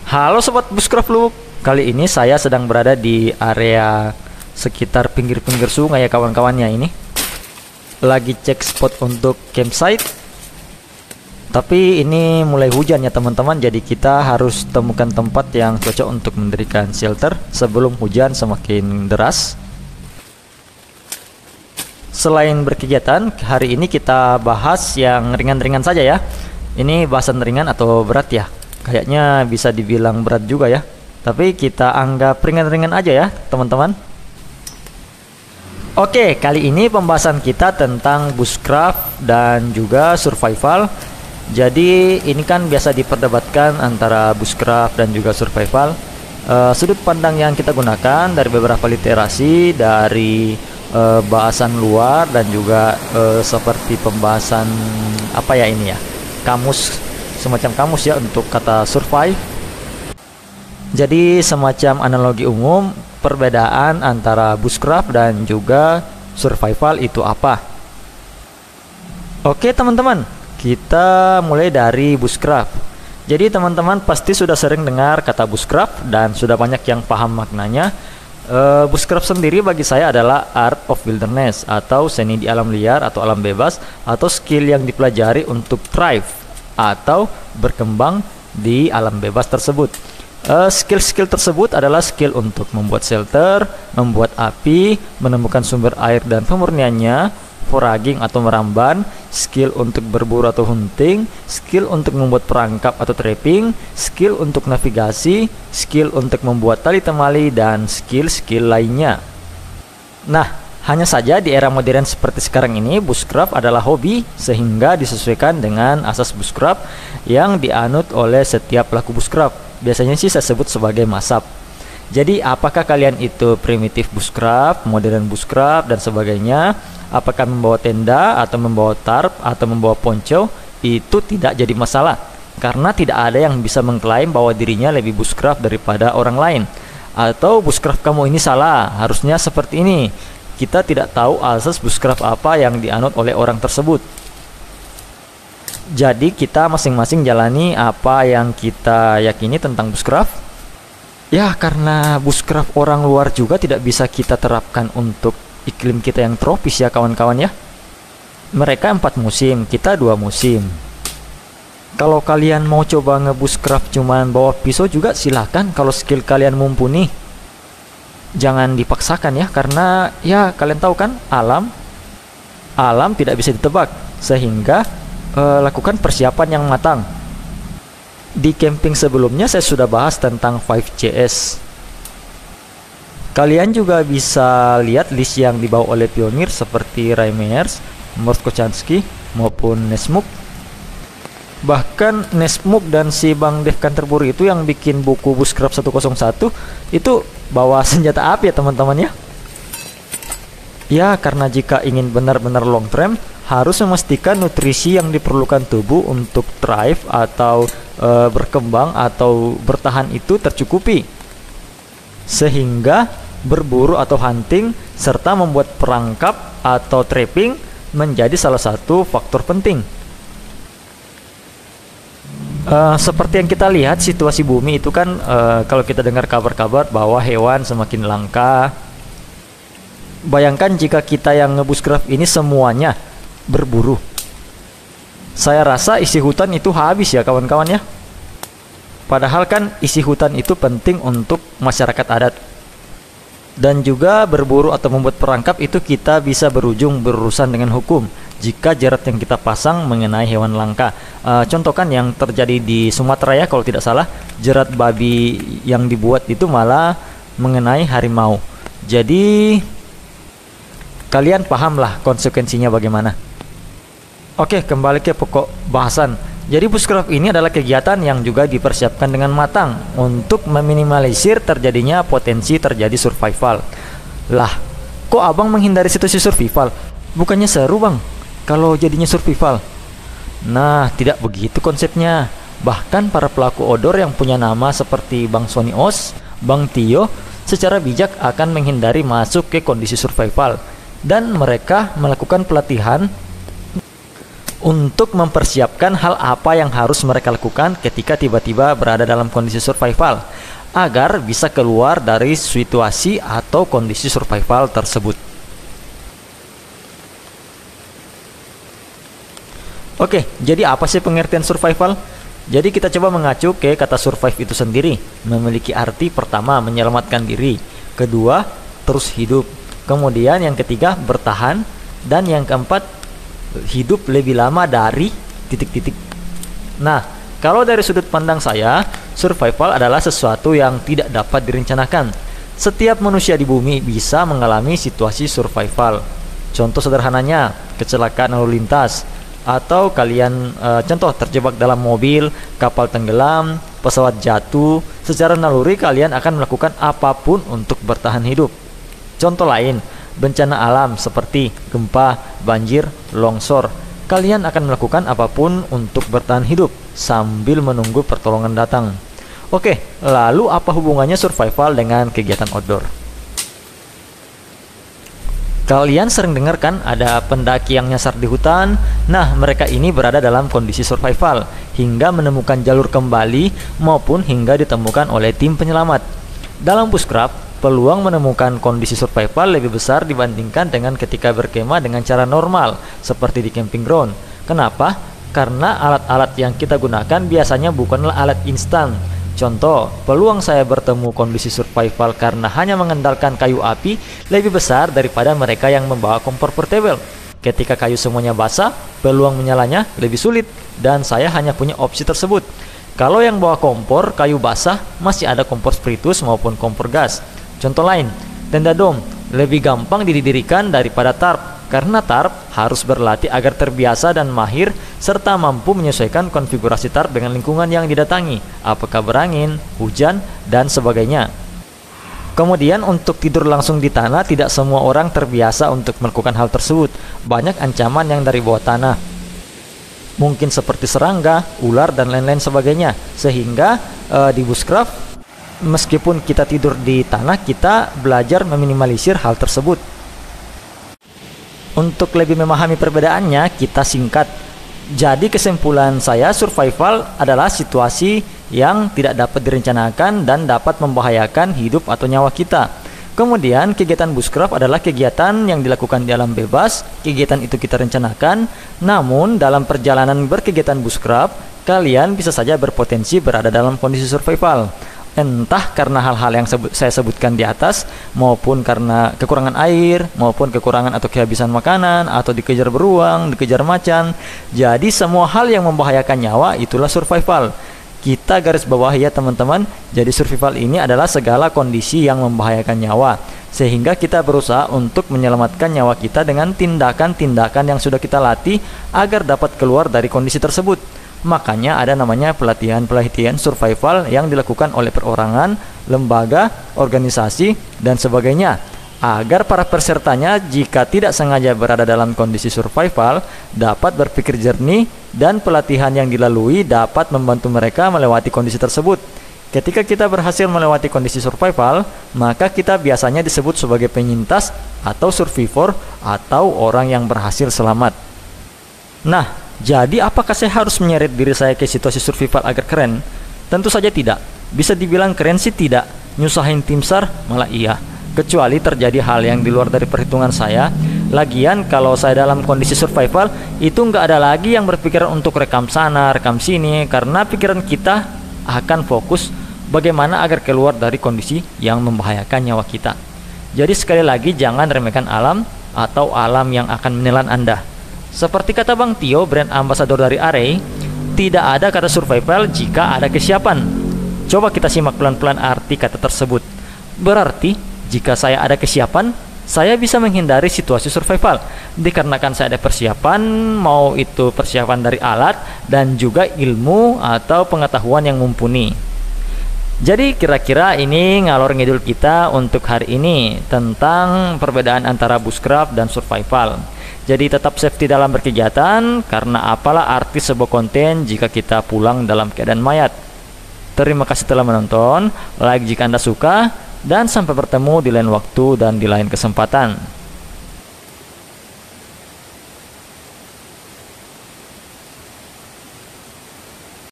Halo Sobat Bushcraft Loop, kali ini saya sedang berada di area sekitar pinggir-pinggir sungai ya kawan-kawannya. Ini lagi cek spot untuk campsite, tapi ini mulai hujan ya teman-teman, jadi kita harus temukan tempat yang cocok untuk mendirikan shelter sebelum hujan semakin deras. Selain berkegiatan, hari ini kita bahas yang ringan-ringan saja ya. Ini bahasan ringan atau berat ya? Kayaknya bisa dibilang berat juga ya. Tapi kita anggap ringan-ringan aja ya teman-teman. Oke, kali ini pembahasan kita tentang bushcraft dan juga survival. Jadi ini kan biasa diperdebatkan antara bushcraft dan juga survival. Sudut pandang yang kita gunakan dari beberapa literasi, dari bahasan luar, dan juga seperti pembahasan apa ya ini ya, kamus, semacam kamus ya untuk kata survive. Jadi semacam analogi umum perbedaan antara bushcraft dan juga survival itu apa. Oke teman-teman, kita mulai dari bushcraft. Jadi teman-teman pasti sudah sering dengar kata bushcraft dan sudah banyak yang paham maknanya. Bushcraft sendiri bagi saya adalah art of wilderness atau seni di alam liar atau alam bebas, atau skill yang dipelajari untuk thrive atau berkembang di alam bebas tersebut. Skill-skill tersebut adalah skill untuk membuat shelter, membuat api, menemukan sumber air dan pemurniannya, foraging atau meramban, skill untuk berburu atau hunting, skill untuk membuat perangkap atau trapping, skill untuk navigasi, skill untuk membuat tali temali, dan skill-skill lainnya. Nah, hanya saja di era modern seperti sekarang ini, bushcraft adalah hobi sehingga disesuaikan dengan asas bushcraft yang dianut oleh setiap pelaku bushcraft. Biasanya sih saya sebut sebagai mazhab. Jadi apakah kalian itu primitif bushcraft, modern bushcraft, dan sebagainya, apakah membawa tenda atau membawa tarp atau membawa ponco, itu tidak jadi masalah, karena tidak ada yang bisa mengklaim bahwa dirinya lebih bushcraft daripada orang lain, atau bushcraft kamu ini salah, harusnya seperti ini. Kita tidak tahu asas bushcraft apa yang dianut oleh orang tersebut. Jadi kita masing-masing jalani apa yang kita yakini tentang bushcraft. Ya, karena bushcraft orang luar juga tidak bisa kita terapkan untuk iklim kita yang tropis ya kawan-kawan ya. Mereka 4 musim, kita 2 musim. Kalau kalian mau coba ngebushcraft cuman bawa pisau juga silahkan kalau skill kalian mumpuni. Jangan dipaksakan ya, karena ya kalian tahu kan, alam tidak bisa ditebak, sehingga lakukan persiapan yang matang. Di camping sebelumnya saya sudah bahas tentang 5CS. Kalian juga bisa lihat list yang dibawa oleh pionir seperti Ray Meyers, Mort Kochanski, maupun Nesmuk. Bahkan Nesmuk dan si Bang Dev Canterbury itu yang bikin buku Bushcraft 101 itu bawa senjata api ya teman-teman ya. Ya, karena jika ingin benar-benar long term, harus memastikan nutrisi yang diperlukan tubuh untuk thrive atau berkembang atau bertahan itu tercukupi, sehingga berburu atau hunting serta membuat perangkap atau trapping menjadi salah satu faktor penting. Seperti yang kita lihat situasi bumi itu kan, kalau kita dengar kabar-kabar bahwa hewan semakin langka. Bayangkan jika kita yang ngebushcraft ini semuanya berburu, saya rasa isi hutan itu habis ya kawan-kawan ya. Padahal kan isi hutan itu penting untuk masyarakat adat. Dan juga berburu atau membuat perangkap itu kita bisa berujung berurusan dengan hukum jika jerat yang kita pasang mengenai hewan langka. Contoh kan yang terjadi di Sumatera ya kalau tidak salah, jerat babi yang dibuat itu malah mengenai harimau. Jadi kalian pahamlah konsekuensinya bagaimana. Oke, kembali ke pokok bahasan. Jadi bushcraft ini adalah kegiatan yang juga dipersiapkan dengan matang untuk meminimalisir terjadinya potensi terjadi survival. Lah, kok abang menghindari situasi survival? Bukannya seru bang kalau jadinya survival? Nah, tidak begitu konsepnya. Bahkan para pelaku odor yang punya nama seperti Bang Sony Os, Bang Tio, secara bijak akan menghindari masuk ke kondisi survival, dan mereka melakukan pelatihan untuk mempersiapkan hal apa yang harus mereka lakukan ketika tiba-tiba berada dalam kondisi survival, agar bisa keluar dari situasi atau kondisi survival tersebut. Oke, jadi apa sih pengertian survival? Jadi kita coba mengacu ke kata survive itu sendiri. Memiliki arti pertama, menyelamatkan diri. Kedua, terus hidup. Kemudian yang ketiga, bertahan. Dan yang keempat, hidup lebih lama dari titik-titik. Nah, kalau dari sudut pandang saya, survival adalah sesuatu yang tidak dapat direncanakan. Setiap manusia di bumi bisa mengalami situasi survival. Contoh sederhananya, kecelakaan lalu lintas, atau kalian contoh terjebak dalam mobil, kapal tenggelam, pesawat jatuh. Secara naluri kalian akan melakukan apapun untuk bertahan hidup. Contoh lain, bencana alam seperti gempa, banjir, longsor. Kalian akan melakukan apapun untuk bertahan hidup sambil menunggu pertolongan datang. Oke, lalu apa hubungannya survival dengan kegiatan outdoor? Kalian sering dengar kan ada pendaki yang nyasar di hutan? Nah, mereka ini berada dalam kondisi survival hingga menemukan jalur kembali maupun hingga ditemukan oleh tim penyelamat. Dalam bushcraft, peluang menemukan kondisi survival lebih besar dibandingkan dengan ketika berkemah dengan cara normal seperti di camping ground. Kenapa? Karena alat-alat yang kita gunakan biasanya bukanlah alat instan. Contoh, peluang saya bertemu kondisi survival karena hanya mengandalkan kayu api lebih besar daripada mereka yang membawa kompor portable. Ketika kayu semuanya basah, peluang menyalanya lebih sulit dan saya hanya punya opsi tersebut. Kalau yang bawa kompor kayu basah, masih ada kompor spiritus maupun kompor gas. Contoh lain, tenda dom lebih gampang didirikan daripada tarp, karena tarp harus berlatih agar terbiasa dan mahir serta mampu menyesuaikan konfigurasi tarp dengan lingkungan yang didatangi, apakah berangin, hujan, dan sebagainya. Kemudian untuk tidur langsung di tanah, tidak semua orang terbiasa untuk melakukan hal tersebut. Banyak ancaman yang dari bawah tanah, mungkin seperti serangga, ular, dan lain-lain sebagainya. Sehingga di bushcraft, meskipun kita tidur di tanah, kita belajar meminimalisir hal tersebut. Untuk lebih memahami perbedaannya, kita singkat. Jadi kesimpulan saya, survival adalah situasi yang tidak dapat direncanakan dan dapat membahayakan hidup atau nyawa kita. Kemudian kegiatan bushcraft adalah kegiatan yang dilakukan di alam bebas. Kegiatan itu kita rencanakan, namun dalam perjalanan berkegiatan bushcraft, kalian bisa saja berpotensi berada dalam kondisi survival. Entah karena hal-hal yang saya sebutkan di atas, maupun karena kekurangan air, maupun kekurangan atau kehabisan makanan, atau dikejar beruang, dikejar macan. Jadi semua hal yang membahayakan nyawa itulah survival. Kita garis bawahi ya teman-teman. Jadi survival ini adalah segala kondisi yang membahayakan nyawa, sehingga kita berusaha untuk menyelamatkan nyawa kita dengan tindakan-tindakan yang sudah kita latih agar dapat keluar dari kondisi tersebut. Makanya ada namanya pelatihan-pelatihan survival yang dilakukan oleh perorangan, lembaga, organisasi, dan sebagainya, agar para pesertanya jika tidak sengaja berada dalam kondisi survival dapat berpikir jernih, dan pelatihan yang dilalui dapat membantu mereka melewati kondisi tersebut. Ketika kita berhasil melewati kondisi survival, maka kita biasanya disebut sebagai penyintas atau survivor atau orang yang berhasil selamat. Nah, jadi apakah saya harus menyeret diri saya ke situasi survival agar keren? Tentu saja tidak. Bisa dibilang keren sih tidak, nyusahin tim SAR malah iya. Kecuali terjadi hal yang di luar dari perhitungan saya. Lagian kalau saya dalam kondisi survival, itu nggak ada lagi yang berpikiran untuk rekam sana, rekam sini, karena pikiran kita akan fokus bagaimana agar keluar dari kondisi yang membahayakan nyawa kita. Jadi sekali lagi, jangan remehkan alam atau alam yang akan menelan Anda. Seperti kata Bang Tio, brand ambassador dari Array, tidak ada kata survival jika ada kesiapan. Coba kita simak pelan-pelan arti kata tersebut. Berarti, jika saya ada kesiapan, saya bisa menghindari situasi survival. Dikarenakan saya ada persiapan, mau itu persiapan dari alat dan juga ilmu atau pengetahuan yang mumpuni. Jadi kira-kira ini ngalor ngidul kita untuk hari ini tentang perbedaan antara bushcraft dan survival. Jadi tetap safety dalam berkegiatan, karena apalah arti sebuah konten jika kita pulang dalam keadaan mayat. Terima kasih telah menonton, like jika Anda suka, dan sampai bertemu di lain waktu dan di lain kesempatan.